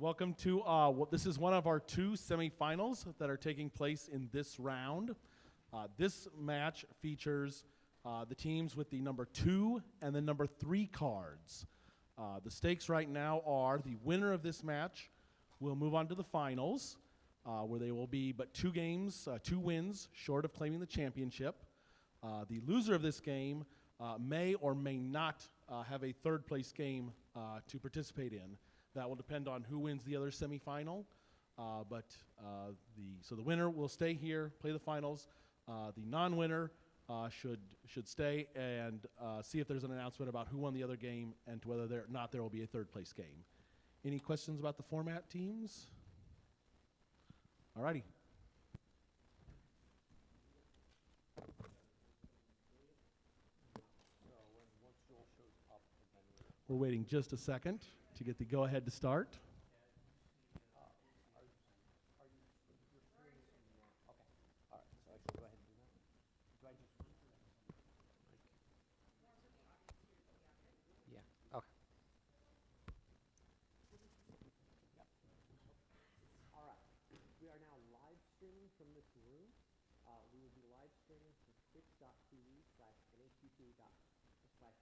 Welcome to this is one of our two semifinals that are taking place in this round. This match features the teams with the number 2 and the number 3 cards. The stakes right now are the winner of this match will move on to the finals, where they will be but 2 wins short of claiming the championship. The loser of this game may or may not have a third place game to participate in. That will depend on who wins the other semifinal, so the winner will stay here, play the finals. The non-winner should stay and see if there's an announcement about who won the other game and to whether or not there will be a third place game. Any questions about the format, teams? All righty. We're waiting just a second to get the go-ahead to start.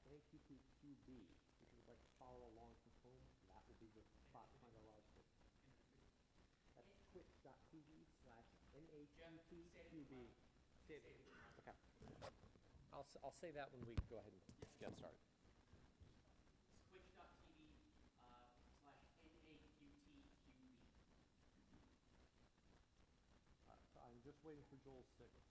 NAQT.TV/NAQT/NAQTQB. If you would like to follow along from home, that will be the spot to find our live stream. That's twitch.tv/NAQTQB. Okay. I'll say that when we go ahead and get started. Twitch.tv/NAQTQB. So I'm just waiting for Joel's signal.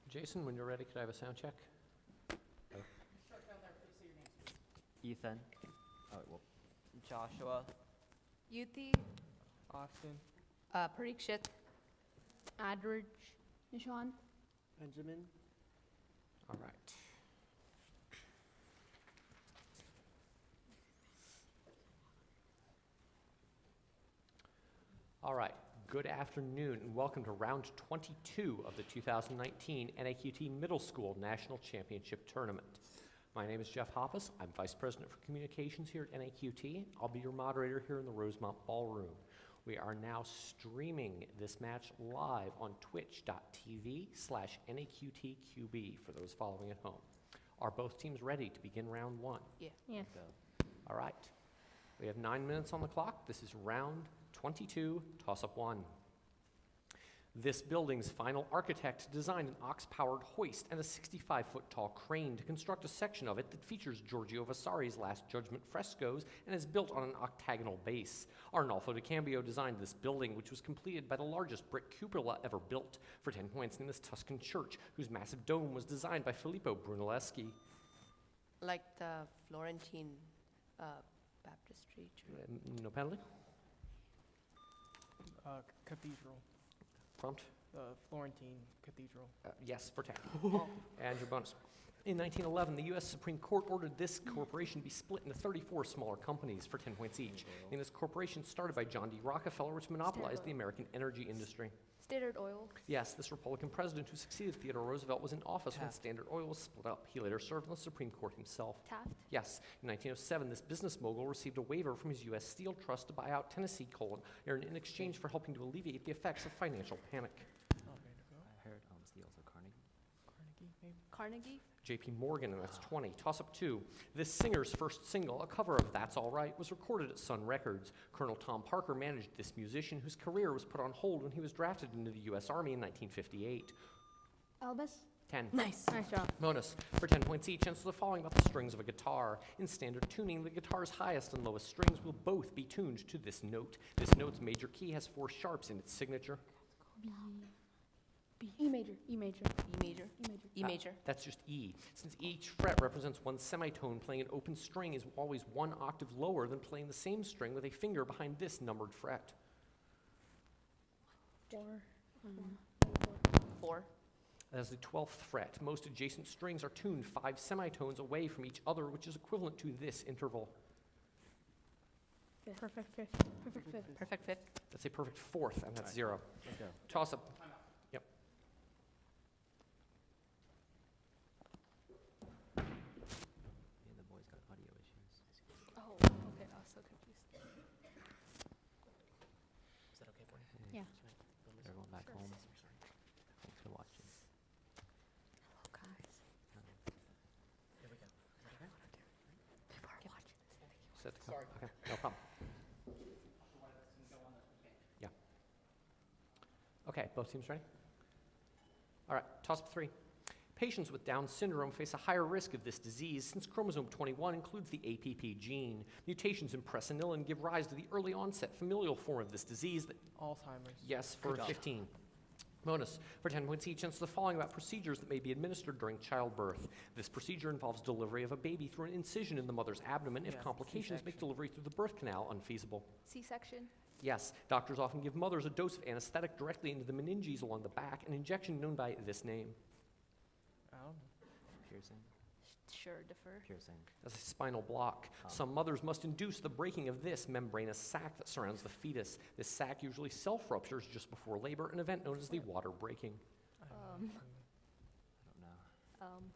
Jason, when you're ready, could I have a sound check? Start down there, please say your names, please. Ethan. Oh, well. Joshua. Yuthi. Austin. Parikshit. Adrij. Nishan. Benjamin. All right. All right. Good afternoon and welcome to round 22 of the 2019 NAQT Middle School National Championship Tournament. My name is Jeff Hoppus. I'm Vice President for Communications here at NAQT. I'll be your moderator here in the Rosemont Ballroom. We are now streaming this match live on twitch.tv/NAQTQB for those following at home. Are both teams ready to begin round 1? Yeah. Yes. All right. We have 9 minutes on the clock. This is round 22, toss-up 1. This building's final architect designed an ox-powered hoist and a 65-foot-tall crane to construct a section of it that features Giorgio Vasari's Last Judgment frescoes and is built on an octagonal base. Arnolfo di Cambio designed this building, which was completed by the largest brick cupola ever built. For 10 points, name this Tuscan church, whose massive dome was designed by Filippo Brunelleschi. Like the Florentine baptistry church. No penalty? Cathedral. Prompt? Florentine Cathedral. Yes, for 10. And your bonus. In 1911, the U.S. Supreme Court ordered this corporation be split into 34 smaller companies for 10 points each. And this corporation started by John D. Rockefeller, which monopolized the American energy industry. Standard Oil. Yes, this Republican president who succeeded Theodore Roosevelt was in office when Standard Oil was split up. He later served on the Supreme Court himself. Taft. Yes, in 1907, this business mogul received a waiver from his U.S. Steel Trust to buy out Tennessee Coal Iron in exchange for helping to alleviate the effects of financial panic. I heard Steele, so Carnegie. Carnegie, maybe? Carnegie. J.P. Morgan, and that's 20. Toss up 2. This singer's first single, a cover of That's All Right, was recorded at Sun Records. Colonel Tom Parker managed this musician, whose career was put on hold when he was drafted into the U.S. Army in 1958. Elvis. 10. Nice. Nice job. Bonus for 10 points each. Answer the following about the strings of a guitar. In standard tuning, the guitar's highest and lowest strings will both be tuned to this note. This note's major key has 4 sharps in its signature. E major. E major. E major. E major. E major. That's just E. Since each fret represents one semitone, playing an open string is always 1 octave lower than playing the same string with a finger behind this numbered fret. 4. 4. As the 12th fret, most adjacent strings are tuned 5 semitones away from each other, which is equivalent to this interval. Perfect fifth. Perfect fifth. Perfect fifth. That's a perfect 4th, and that's 0. Let's go. Toss up. Yep. Me and the boys got audio issues. Oh, okay. I was so confused. Is that okay for you? Yeah. Everyone back home. Thanks for watching. Oh, guys. Here we go. Is that okay? People are watching this. Set to go. Okay, no problem. Yeah. Okay, both teams ready? All right, toss up 3. Patients with Down syndrome face a higher risk of this disease since chromosome 21 includes the APP gene. Mutations in presenilin give rise to the early onset familial form of this disease that, Alzheimer's. yes, for Good job. 15. Bonus for 10 points each. Answer the following about procedures that may be administered during childbirth. This procedure involves delivery of a baby through an incision in the mother's abdomen if Yes, complications make C-section. delivery through the birth canal unfeasible. C-section. Yes, doctors often give mothers a dose of anesthetic directly into the meninges along the back, an injection known by this name. I don't know. Piercing. Sure, defer. Piercing. That's a spinal block. Some mothers must induce the breaking of this membranous sac that surrounds the fetus. This sac usually self-ruptures just before labor, an event known as the water breaking. I don't Um, know. I don't know.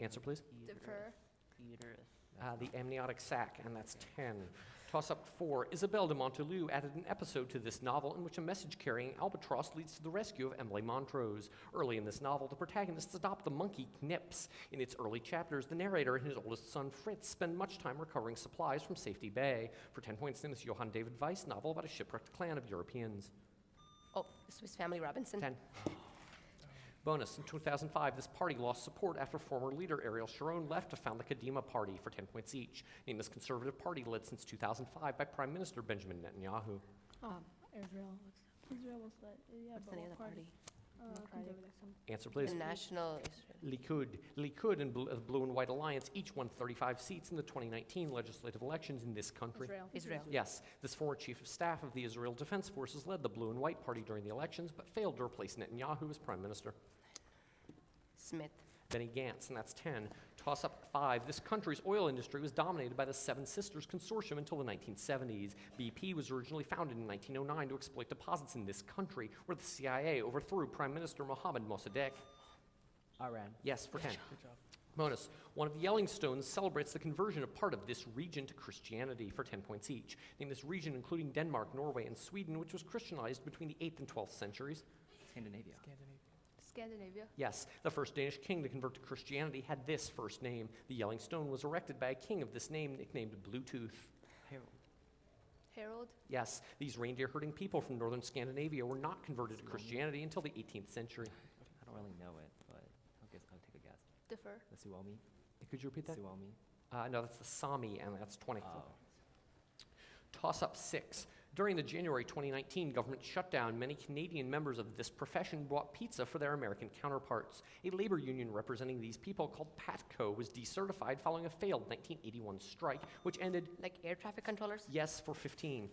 Answer, please. Defer. Uterus. The amniotic sac, and that's 10. Toss up 4. Isabelle de Montalieu added an episode to this novel in which a message-carrying albatross leads to the rescue of Emily Montrose. Early in this novel, the protagonists adopt the monkey Knips. In its early chapters, the narrator and his oldest son Fritz spend much time recovering supplies from Safety Bay. For 10 points in this Johann David Weiss novel about a shipwrecked clan of Europeans. Oh, the Swiss Family Robinson. 10. Bonus, in 2005, this party lost support after former leader Ariel Sharon left to found the Kadima Party for 10 points each. Named this conservative party led since 2005 by Prime Minister Benjamin Netanyahu. Israel. Israel was that? Yeah, What's the name of the party? conservatism. Answer, please. The National. Likud and the Blue and White Alliance each won 35 seats in the 2019 legislative elections in this country. Israel. Israel. Yes, this former chief of staff of the Israel Defense Forces led the Blue and White Party during the elections, but failed to replace Netanyahu as prime minister. Smith. Benny Gantz, and that's 10. Toss up 5. This country's oil industry was dominated by the Seven Sisters Consortium until the 1970s. BP was originally founded in 1909 to exploit deposits in this country, where the CIA overthrew Prime Minister Mohammad Mossadegh. Iran. Yes, for 10. Good job. Bonus. One of the Yellingstones celebrates the conversion of part of this region to Christianity for 10 points each. Name this region including Denmark, Norway, and Sweden, which was Christianized between the 8th and 12th centuries. Scandinavia. Scandinavia. Scandinavia. Yes, the first Danish king to convert to Christianity had this first name. The Yellingstone was erected by a king of this name nicknamed Bluetooth. Harold. Harold. Yes, these reindeer-herding people from northern Scandinavia were not converted to Christianity until the 18th century. I don't really know it, but I'll take a guess. Defer. The Suomi? Could you repeat that? Suomi? No, that's the Sami, and that's 20. Oh. Toss-up 6. During the January 2019 government shutdown, many Canadian members of this profession bought pizza for their American counterparts. A labor union representing these people called PATCO was decertified following a failed 1981 strike, which ended, Like air traffic controllers? yes, for 15.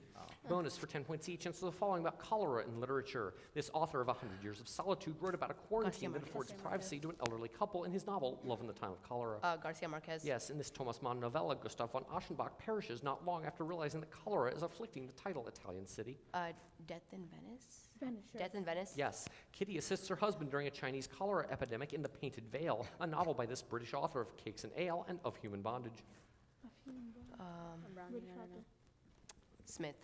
Bonus for 10 points each. Answer the following about cholera in literature. This author of 100 Years of Solitude wrote about a quarantine that Marquez. affords Garcia privacy to an elderly couple in his novel, Love in the Time of Cholera. Garcia Marquez. Yes, in this Thomas Mann novella, Gustav von Aschenbach perishes not long after realizing that cholera is afflicting the title Italian city. Death in Venice? Venice, sure. Death in Venice? Yes, Kitty assists her husband during a Chinese cholera epidemic in The Painted Veil, a novel by this British author of Cakes and Ale and Of Human Bondage. Smith.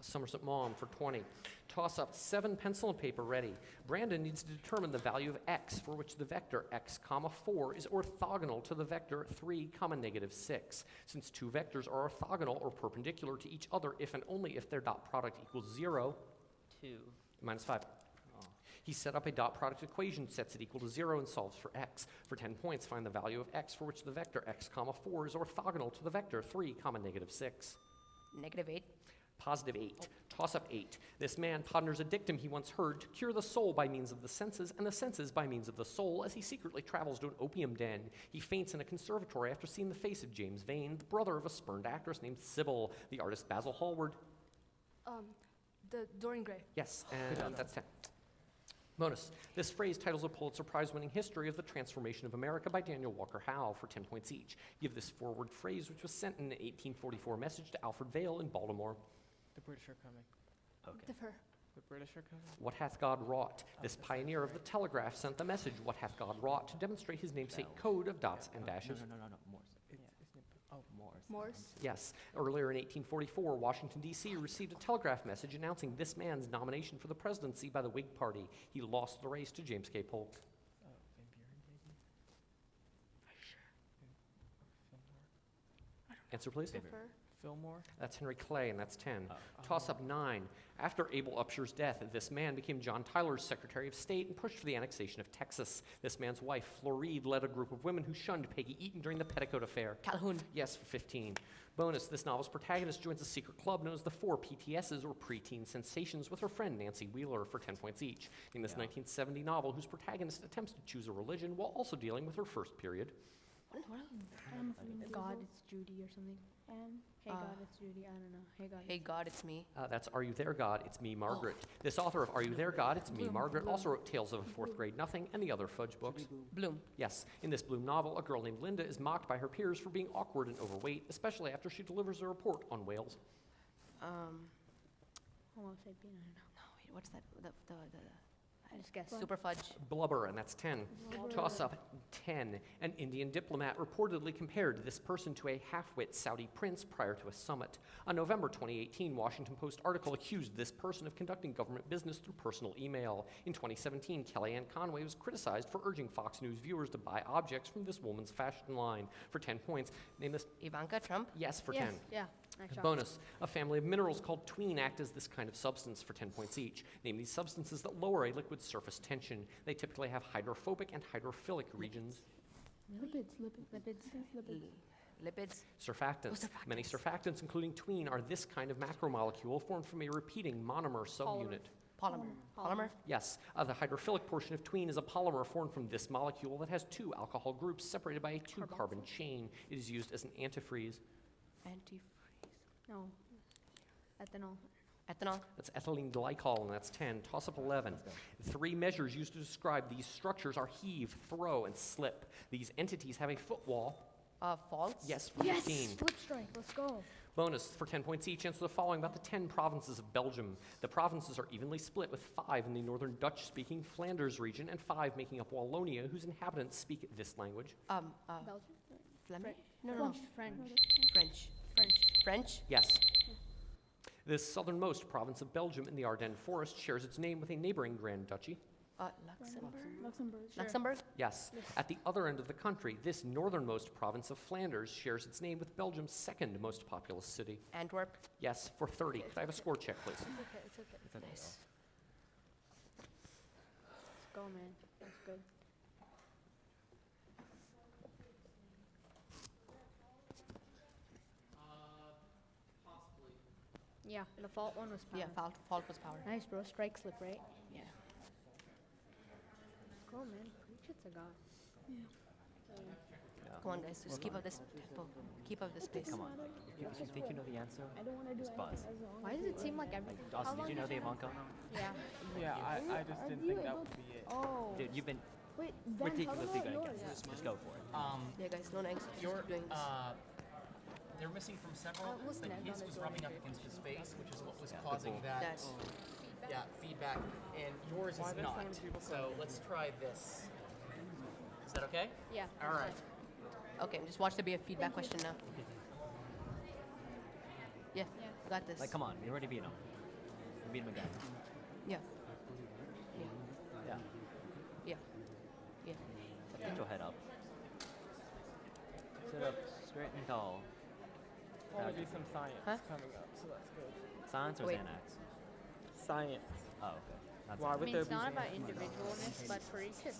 Somerset Maugham for 20. Toss up 7 pencil and paper ready. Brandon needs to determine the value of x for which the vector x, comma 4 is orthogonal to the vector 3, comma negative 6. Since two vectors are orthogonal or perpendicular to each other if and only if their dot product equals 0, 2. minus 5. He set up a dot product equation, sets it equal to 0, and solves for x. For 10 points, find the value of x for which the vector x, comma 4 is orthogonal to the vector 3, comma negative 6. Negative 8. Positive 8. Toss up 8. This man ponders a dictum he once heard to cure the soul by means of the senses and the senses by means of the soul as he secretly travels to an opium den. He faints in a conservatory after seeing the face of James Vane, the brother of a spurned actress named Sybil. The artist Basil Hallward. The Dorian Gray. Yes, and that's 10. Bonus. This phrase titles a Pulitzer Prize-winning history of the transformation of America by Daniel Walker Howe for 10 points each. Give this forward phrase, which was sent in an 1844 message to Alfred Vail in Baltimore. The British are coming. Okay. Defer. The British are coming. What hath God wrought? This pioneer of the telegraph sent the message, What hath God wrought, to demonstrate his namesake code of dots and dashes. No, Morse. Morse. Morse. Yes. Earlier in 1844, Washington, D.C. received a telegraph message announcing this man's nomination for the presidency by the Whig Party. He lost the race to James K. Polk. Van Buren, maybe? Fillmore? Answer, please. Defer. Fillmore? That's Henry Clay, and that's 10. Toss up 9. After Abel Upsher's death, this man became John Tyler's Secretary of State and pushed for the annexation of Texas. This man's wife, Floride, led a group of women who shunned Peggy Eaton during the Petticoat Affair. Calhoun. Yes, for 15. Bonus, this novel's protagonist joins a secret club known as the 4 PTSs, or Preteen Sensations, with her friend Nancy Wheeler for 10 points each. In this 1970 novel, whose protagonist attempts to choose a religion while also dealing with her first period. God, it's Judy or something. Hey God, it's Judy. I don't know. Hey God. Hey God, it's me. That's Are You There, God? It's Me, Margaret. This author of Are You There, God? It's Me, Margaret also wrote Tales of a Fourth Grade Nothing and the other Fudge books. Bloom. Yes, in this Bloom novel, a girl named Linda is mocked by her peers for being awkward and overweight, especially after she delivers a report on whales. Homo sapien. I don't know. No, wait, what's that? I just guess. Super fudge. Blubber, and that's 10. Toss up 10. An Indian diplomat reportedly compared this person to a half-wit Saudi prince prior to a summit. A November 2018 Washington Post article accused this person of conducting government business through personal email. In 2017, Kellyanne Conway was criticized for urging Fox News viewers to buy objects from this woman's fashion line. For 10 points, name this. Ivanka Trump. Yes, for Yes. 10. Yeah. Nice job. Bonus, a family of minerals called tween act as this kind of substance for 10 points each. Name these substances that lower a liquid's surface tension. They typically have hydrophobic and hydrophilic regions. Lipids. Surfactants. Many surfactants, including tween, are this kind of macromolecule formed from a repeating monomer subunit. Polymer. Yes, the hydrophilic portion of tween is a polymer formed from this molecule that has 2 alcohol groups separated by a 2-carbon chain. It is used as an antifreeze. Antifreeze. No. Ethanol. Ethanol. That's ethylene glycol, and that's 10. Toss up 11. 3 measures used to describe these structures are heave, throw, and slip. These entities have a footwall. Faults. Yes, for Yes. 15. Slip strike. Let's go. Bonus for 10 points each. Answer the following about the 10 provinces of Belgium. The provinces are evenly split, with 5 in the northern Dutch-speaking Flanders region and 5 making up Wallonia, whose inhabitants speak this language. Belgium. Flemish? No. French. French. French. French. Yes. This southernmost province of Belgium in the Ardennes forest shares its name with a neighboring Grand Duchy. Luxembourg. Luxembourg. Luxembourg? Yes. At the other end of the country, this northernmost province of Flanders shares its name with Belgium's second most populous city. Antwerp? Yes, for 30. Could I have a score check, please? It's okay. It's okay. Nice. Let's go, man. That's good. Possibly. Yeah, the fault one was power. Yeah, fault was power. Nice, bro. Strike slip, right? Yeah. Let's go, man. Preach it to God. Come on, guys. Just keep up this tempo. Keep up this pace. Come on. If you think you know the answer, I don't want to do just buzz. Why does it seem like every... Austin, did you know the Ivanka? Yeah. Yeah, I just didn't think that would be it. Oh. Dude, you've been Wait, Ben, ridiculously good yours. against this. Just go for it. Yeah, guys, no nags. You're, Just doing this. they're missing from several, what's but next his on the was door? rubbing up against his face, which is what was Yeah, causing good that That's feedback, and yours Why is there's so not. many people So let's try this. Is that okay? Yeah. All right. okay. Just watch there be a feedback question now. Yeah, got this. Like, come on, you already beat him. You beat him again. Yeah. Yeah. Yeah. Yeah. Yeah. Get your head up. Sit up straight and tall. Want to do some science Huh? coming up, so that's good. Science or Wait. Xanax? Science. Oh, okay. That's Why I would mean, there it's be not Xanax? about individualness, but for each of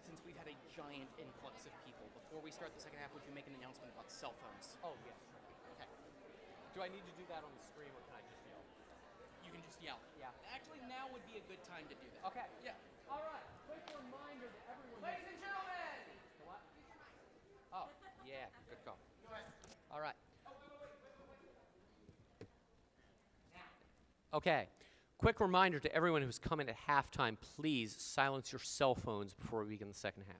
Since we've had a giant influx of people, before we start the second half, would you make an announcement about cell phones? Oh, yes. Okay. Do I need to do that on the screen, or can I just yell? You can just yell. Yeah. Actually, now would be a good time to do that. Okay. Yeah. All right. Quick reminder to everyone. Ladies and gentlemen! What? Oh, yeah. Good call. Go ahead. All right. Okay. Quick reminder to everyone who's coming at halftime, please silence your cell phones before we begin the second half.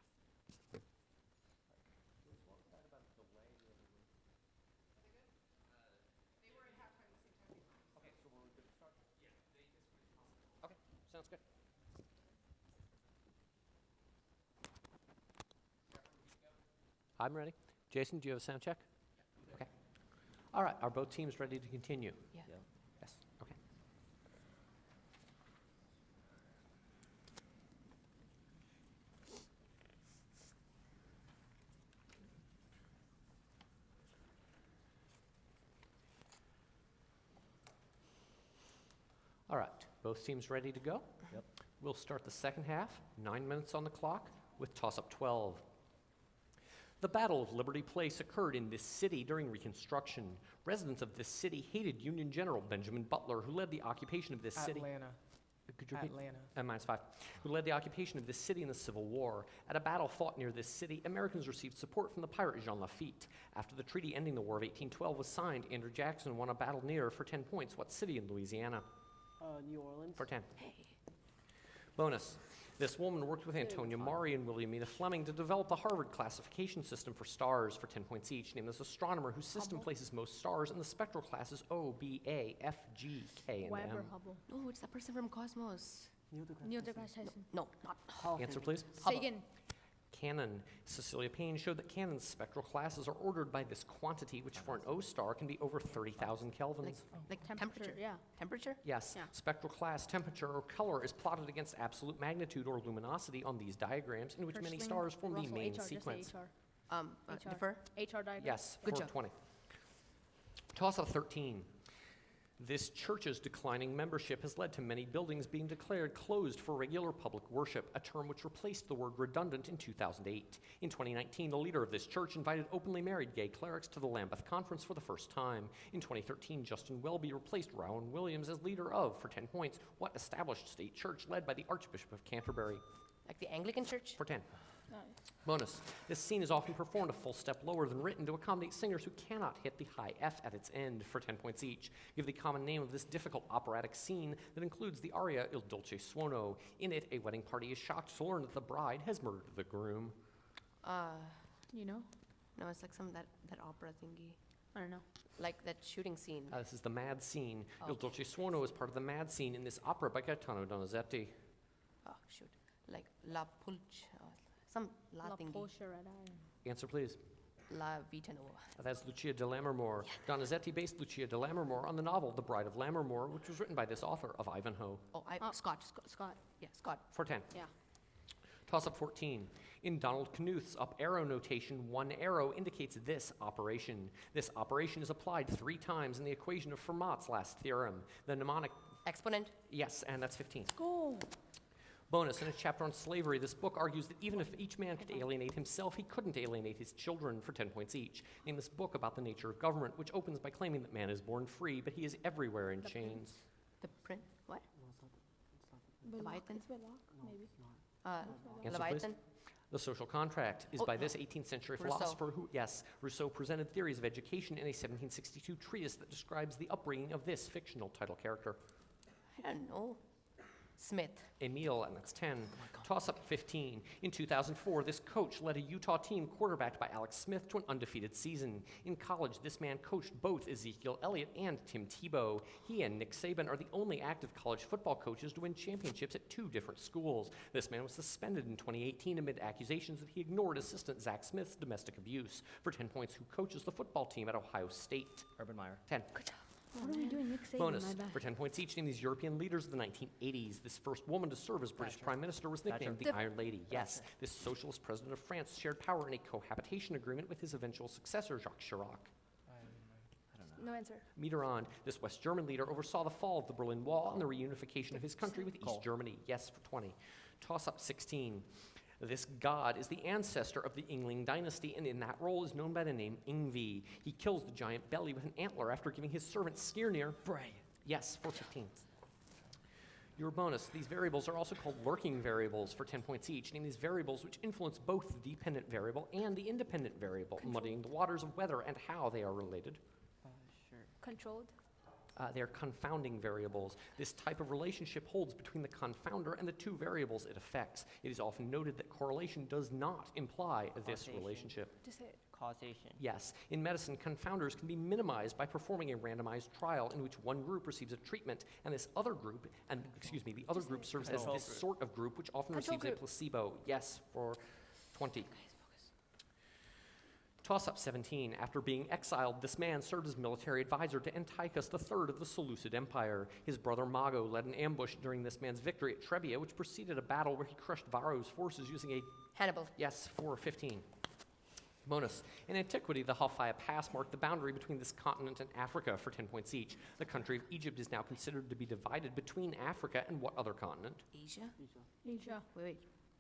Okay, sounds good. I'm ready. Jason, do you have a sound check? Okay. All right, are both teams ready to continue? Yeah. Yes, okay. All right, both teams ready to go? Yep. We'll start the second half, 9 minutes on the clock. with toss-up 12. The Battle of Liberty Place occurred in this city during Reconstruction. Residents of this city hated Union General Benjamin Butler, who led the occupation of this city. Atlanta. Could you repeat? Atlanta. -5. Who led the occupation of this city in the Civil War. At a battle fought near this city, Americans received support from the pirate Jean Lafitte. After the treaty ending the War of 1812 was signed, Andrew Jackson won a battle near for 10 points. What city in Louisiana? New Orleans. For 10. Bonus. This woman worked with Antonia Maury and Williamina Fleming to develop the Harvard classification system for stars for 10 points each. Named this astronomer whose system places most stars in the spectral classes O, B, A, F, G, K, and Weber M. Hubble. No, it's the person from Cosmos. Neil deGrasse Tyson. No, not. Answer, please. Sagan. Canon. Cecilia Payne showed that Canon's spectral classes are ordered by this quantity, which for an O star can be over 30,000 kelvins. Like Temperature, yeah. Temperature? Yes, Yeah. spectral class, temperature, or color is plotted against absolute magnitude or luminosity on these diagrams, in which many Hirschling, stars form the Russell, main HR, just say sequence. HR. HR. Defer? HR diagram. Yes, Good for job. 20. Toss-up 13. This church's declining membership has led to many buildings being declared closed for regular public worship, a term which replaced the word redundant in 2008. In 2019, the leader of this church invited openly married gay clerics to the Lambeth Conference for the first time. In 2013, Justin Welby replaced Rowan Williams as leader of, for 10 points, what established state church led by the Archbishop of Canterbury? Like the Anglican Church? For 10. Nice. Bonus. This scene is often performed a full step lower than written to accommodate singers who cannot hit the high F at its end, for 10 points each. Give the common name of this difficult operatic scene that includes the aria Il Dolce Suono. In it, a wedding party is shocked to learn that the bride has murdered the groom. You know? No, it's like that opera thingy. I don't know. Like that shooting scene. This is the mad scene. Oh. Il Dolce Suono is part of the mad scene in this opera by Gaetano Donizetti. Oh, shoot. Like La Pulce. Some La La thingy. Porsche Red Iron. Answer, please. La Vita Nuova. That's Lucia de Lammermoor. Donizetti based Lucia de Lammermoor on the novel The Bride of Lammermoor, which was written by this author of Ivanhoe. Oh, Scott. Yeah, Scott. For 10. Yeah. Toss-up 14. In Donald Knuth's up arrow notation, one arrow indicates this operation. This operation is applied 3 times in the equation of Fermat's last theorem. The mnemonic, Exponent. yes, and that's 15. Go. Bonus, in a chapter on slavery, this book argues that even if each man could alienate himself, he couldn't alienate his children, for 10 points each. Name this book about the nature of government, which opens by claiming that man is born free, but he is everywhere in chains. The print. What? Leviathan? It's Belloc, maybe. Answer, Leviathan. please. The Social Contract is by this 18th century Rousseau. philosopher who, yes, Rousseau presented theories of education in a 1762 treatise that describes the upbringing of this fictional title character. I don't know. Smith. Emil, and that's 10. Toss-up 15. In 2004, this coach led a Utah team quarterbacked by Alex Smith to an undefeated season. In college, this man coached both Ezekiel Elliott and Tim Tebow. He and Nick Saban are the only active college football coaches to win championships at 2 different schools. This man was suspended in 2018 amid accusations that he ignored assistant Zach Smith's domestic abuse. For 10 points, who coaches the football team at Ohio State? Urban Meyer. 10. What are we doing? Nick Saban, Bonus. my bad. For 10 points each, name these European leaders of the 1980s. This first woman to serve as British Prime Minister was nicknamed the Iron Lady. Yes, this socialist president of France shared power in a cohabitation agreement with his eventual successor, Jacques Chirac. No answer. Mitterrand, this West German leader, oversaw the fall of the Berlin Wall and the reunification of his country with East Germany. Yes, for 20. Toss-up 16. This god is the ancestor of the Yngling dynasty, and in that role is known by the name Yngvi. He kills the giant belly with an antler after giving his servant Skirnir Frey. Yes, for 15. Your bonus. These variables are also called lurking variables for 10 points each. Name these variables which influence both the dependent variable and the independent variable, muddying the waters of whether and how they are related. Controlled. They are confounding variables. This type of relationship holds between the confounder and the 2 variables it affects. It is often noted that correlation does not imply this Causation. relationship. Just say it. Causation. Yes, in medicine, confounders can be minimized by performing a randomized trial in which one group receives a treatment and this other group, the other group serves as this sort of group, which often Control receives a group. placebo. Yes, for 20. Toss-up 17. After being exiled, this man served as military advisor to Antiochus III of the Seleucid Empire. His brother Mago led an ambush during this man's victory at Trebia, which preceded a battle where he crushed Varro's forces using a... Hannibal. Yes, for 15. Bonus. In antiquity, the Halfaya Pass marked the boundary between this continent and Africa for 10 points each. The country of Egypt is now considered to be divided between Africa and what other continent? Asia? Asia. Wait.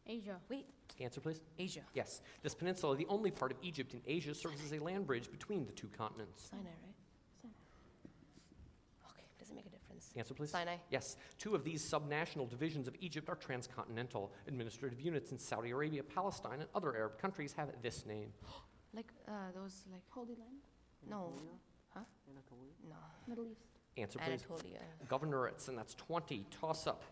Asia. Wait, Answer, please. Asia. Yes. This peninsula, the only part of Egypt in Asia, serves as a land bridge between the two continents. Sinai, right? Okay, doesn't make a difference. Answer, please. Sinai. Yes. Two of these subnational divisions of Egypt are transcontinental. Administrative units in Saudi Arabia, Palestine, and other Arab countries have this name. Like those like Holy Land. no, huh? No. Middle East. Answer, please. Anatolia. Governorates, and that's 20. Toss-up.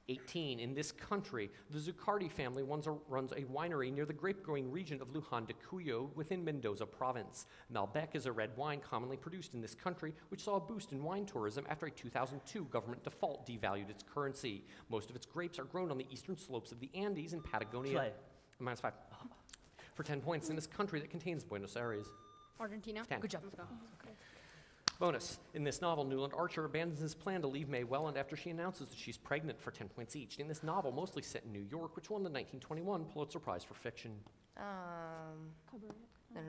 18. In this country, the Zuccardi family runs a winery near the grape-growing region of Luján de Cuyo within Mendoza province. Malbec is a red wine commonly produced in this country, which saw a boost in wine tourism after a 2002 government default devalued its currency. Most of its grapes are grown on the eastern slopes of the Andes in Patagonia. Play. -5. For 10 points, in this country that contains Buenos Aires. Argentina. 10. Good job. Let's go. Bonus. In this novel, Newland Archer abandons his plan to leave Mae Welland after she announces that she's pregnant for 10 points each. In this novel, mostly set in New York, which won the 1921 Pulitzer Prize for Fiction. Cabaret. No.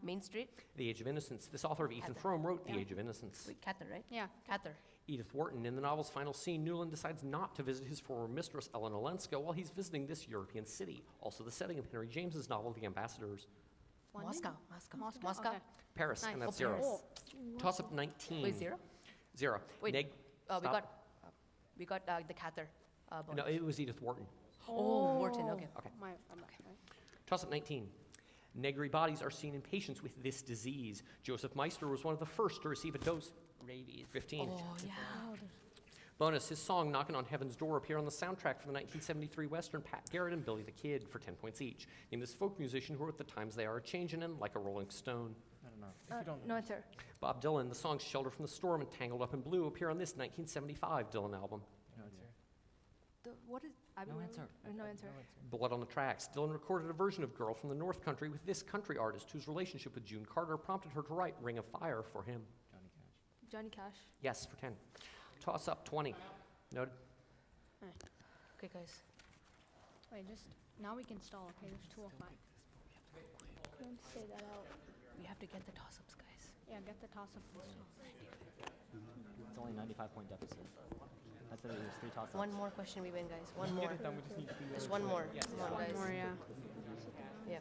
Main Street. The Age of Innocence. This author of Ethan Cather. Frome wrote The Yeah. Age of Innocence. Wait, Cather, right? Yeah. Cather. Edith Wharton. In the novel's final scene, Newland decides not to visit his former mistress, Ellen Olenska, while he's visiting this European city. Also the setting of Henry James's novel, The Ambassadors. London? Moscow. Okay. Paris, Nice. and that's Oh, 0. Paris. Toss-up 19. Wait, 0? 0. Wait, Neg- we stop. got the Cather. Bonus. No, it was Edith Wharton. Oh, Wharton. Okay. Okay. I'm okay. Toss-up 19. Negri bodies are seen in patients with this disease. Joseph Meister was one of the first to receive a dose. Rabies. 15. Oh yeah. Bonus, his song Knockin' on Heaven's Door appeared on the soundtrack for the 1973 Western Pat Garrett and Billy the Kid for 10 points each. Name this folk musician who wrote The Times They Are A-Changin' and Like a Rolling Stone. I don't know. If you don't No answer. Bob Dylan, the songs Shelter from the Storm and Tangled Up in Blue appear on this 1975 Dylan album. No answer. What is? No answer. No answer. Blood on the Tracks. Dylan recorded a version of Girl from the North Country with this country artist whose relationship with June Carter prompted her to write Ring of Fire for him. Johnny Cash. Johnny Cash. Yes, for 10. Toss up 20. Noted. Okay, guys. Wait, just now we can stall. Okay, there's 2 of 5. Couldn't say that out. We have to get the toss-ups, guys. Yeah, get the toss up. It's only 95-point deficit. That's it. There's 3 toss-ups. One more question, we win, guys. One more. then we just need to do Just one more. Come on, guys. More, yeah. Yeah.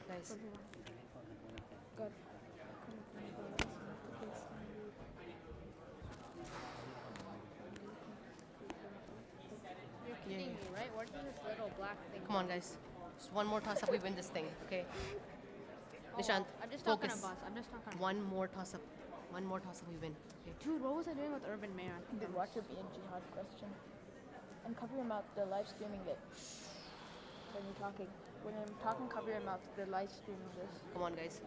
Guys. Good. You're kidding me, right? Where's this little black thing? Come on, guys. Just one more toss-up, we win this thing. Okay. Nishant, I'm just focus. talking about. I'm just talking. One more toss-up. One more toss-up, we win. Okay. Dude, what was I doing with Urban Mayor? Did watch your BNG hard question. And cover your mouth, they're live streaming it. When you're talking. When I'm talking, cover your mouth, they're live streaming this. Come on, guys.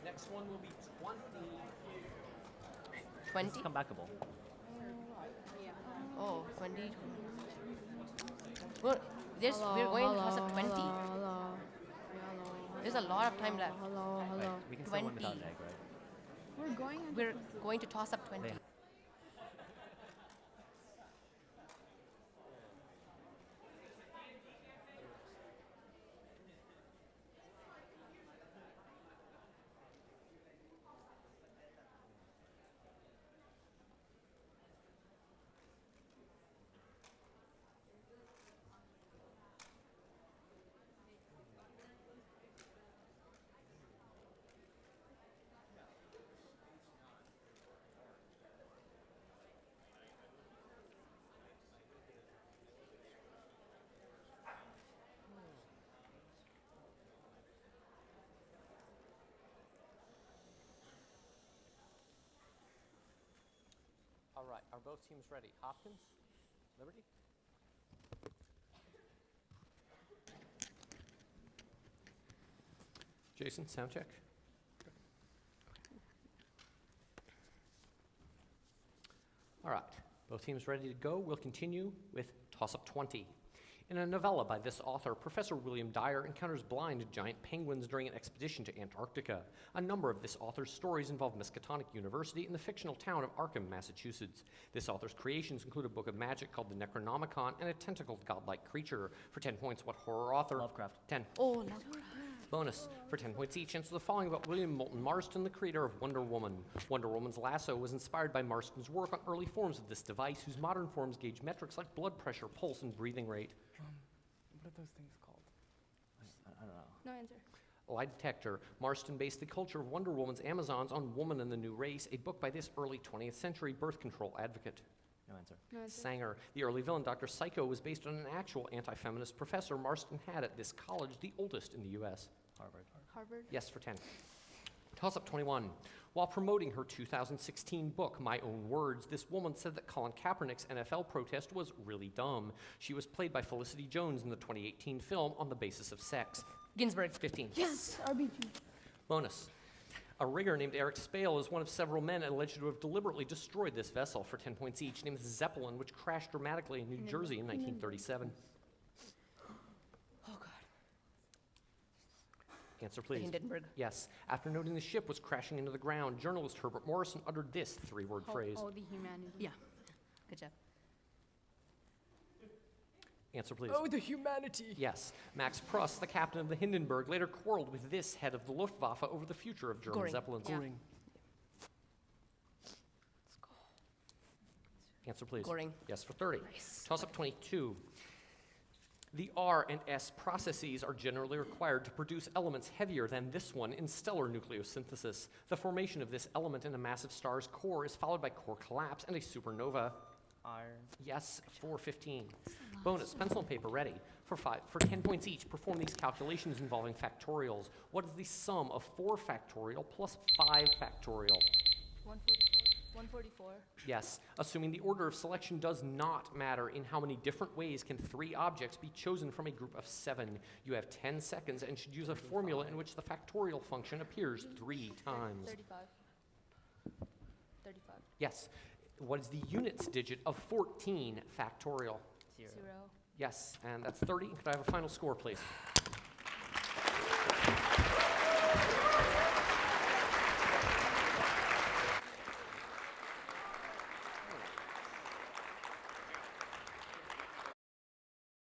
Next one will be 20. 20? It's comebackable. Oh, 20. Well, we're going to toss up 20. There's a lot of time left. Hello. Right. We can still win without 20. an egg, right? We're going to toss up 20. They- All right, are both teams ready? Hopkins? Liberty? Jason, sound check. All right, both teams ready to go. We'll continue with toss-up 20. In a novella by this author, Professor William Dyer encounters blind giant penguins during an expedition to Antarctica. A number of this author's stories involve Miskatonic University and the fictional town of Arkham, Massachusetts. This author's creations include a book of magic called the Necronomicon and a tentacled godlike creature. For 10 points, what horror author? Lovecraft. 10. Oh, Lovecraft. Bonus. For 10 points each, answer the following about William Moulton Marston, the creator of Wonder Woman. Wonder Woman's lasso was inspired by Marston's work on early forms of this device, whose modern forms gauge metrics like blood pressure, pulse, and breathing rate. What are those things called? I don't know. No answer. Lie detector. Marston based the culture of Wonder Woman's Amazons on Woman and the New Race, a book by this early 20th century birth control advocate. No answer. No answer. Sanger. The early villain, Dr. Psycho, was based on an actual anti-feminist professor Marston had at this college, the oldest in the U.S. Harvard. Harvard. Yes, for 10. Toss-up 21. While promoting her 2016 book, My Own Words, this woman said that Colin Kaepernick's NFL protest was really dumb. She was played by Felicity Jones in the 2018 film On the Basis of Sex. Ginsburg. 15. Yes, RBG. Bonus. A rigger named Eric Spale is one of several men alleged to have deliberately destroyed this vessel for 10 points each, named the Zeppelin, which crashed dramatically in New Jersey in 1937. Oh, God. Answer, please. Hindenburg. Yes. After noting the ship was crashing into the ground, journalist Herbert Morrison uttered this three-word phrase. Oh, the humanity. Yeah. Good job. Answer, please. Oh, the humanity. Yes. Max Pruss, the captain of the Hindenburg, later quarreled with this head of the Luftwaffe over the future of German Goring. Zeppelins. Yeah. Answer, please. Goring. Yes, for 30. Nice. Toss up 22. The R and S processes are generally required to produce elements heavier than this one in stellar nucleosynthesis. The formation of this element in a massive star's core is followed by core collapse and a supernova. Iron. Yes, 415. Bonus, pencil and paper ready. For 10 points each, perform these calculations involving factorials. What is the sum of 4 factorial plus 5 factorial? 144. Yes, assuming the order of selection does not matter, in how many different ways can 3 objects be chosen from a group of 7? You have 10 seconds and should use a formula in which the factorial function appears 3 times. 35. 35. Yes. What is the units digit of 14 factorial? 0. Zero. Yes, and that's 30. Could I have a final score, please?